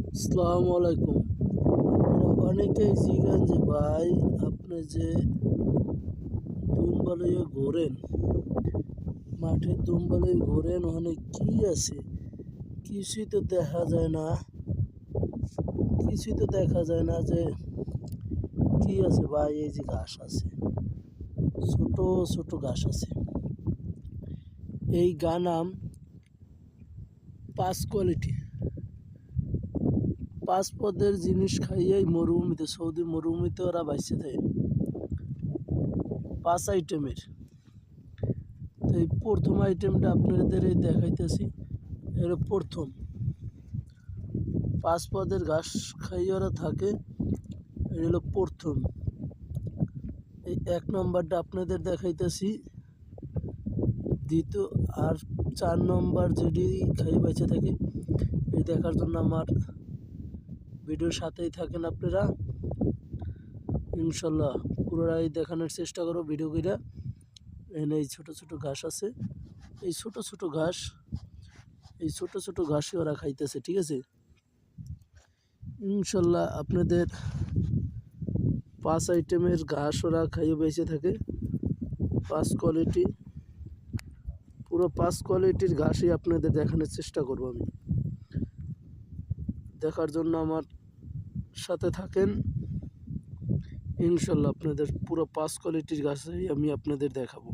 আসসালামু আলাইকুম। আপনারা অনেকেই জিজ্ঞাসা যে ভাই আপনি যে দুম্বা লইয়া ঘোরেন, মাঠে দুম্বা লইয়া ঘোরেন, ওখানে কি আছে? কিছুই তো দেখা যায় না। কিছুই তো দেখা যায় না যে কি আছে ভাই। এই যে ঘাস আছে, ছোট ছোট ঘাস আছে। এই গানাম 5 কোয়ালিটি, 5 পদের জিনিস খাইয়াই মরুভূমিতে, সৌদি মরুভূমিতে ওরা বাইসে থাকে 5 আইটেমের। তো এই প্রথম আইটেমটা আপনাদের এই দেখাইতেছি। এর প্রথম 5 পদের ঘাস খাইয়ে ওরা থাকে। এটা হলো প্রথম। এই 1 নম্বরটা আপনাদের দেখাইতেছি। দ্বিতীয় আর 4 নম্বর যেটি খাইয়ে বেঁচে থাকে, এই দেখার জন্য আমার ভিডিওর সাথেই থাকেন আপনারা। ইনশাল্লাহ পুরোটাই দেখানোর চেষ্টা করো ভিডিও কইরা। এখানে এই ছোট ছোট ঘাস আছে, এই ছোট ছোট ঘাস, এই ছোট ছোট ঘাসই ওরা খাইতেছে, ঠিক আছে। ইনশাল্লাহ আপনাদের 5 আইটেমের ঘাস ওরা খাইয়ে বেঁচে থাকে। 5 কোয়ালিটি, পুরো 5 কোয়ালিটির ঘাসই আপনাদের দেখানোর চেষ্টা করব আমি। দেখার জন্য আমার সাথে থাকেন। ইনশাল্লাহ আপনাদের পুরো 5 কোয়ালিটির ঘাসই আমি আপনাদের দেখাবো।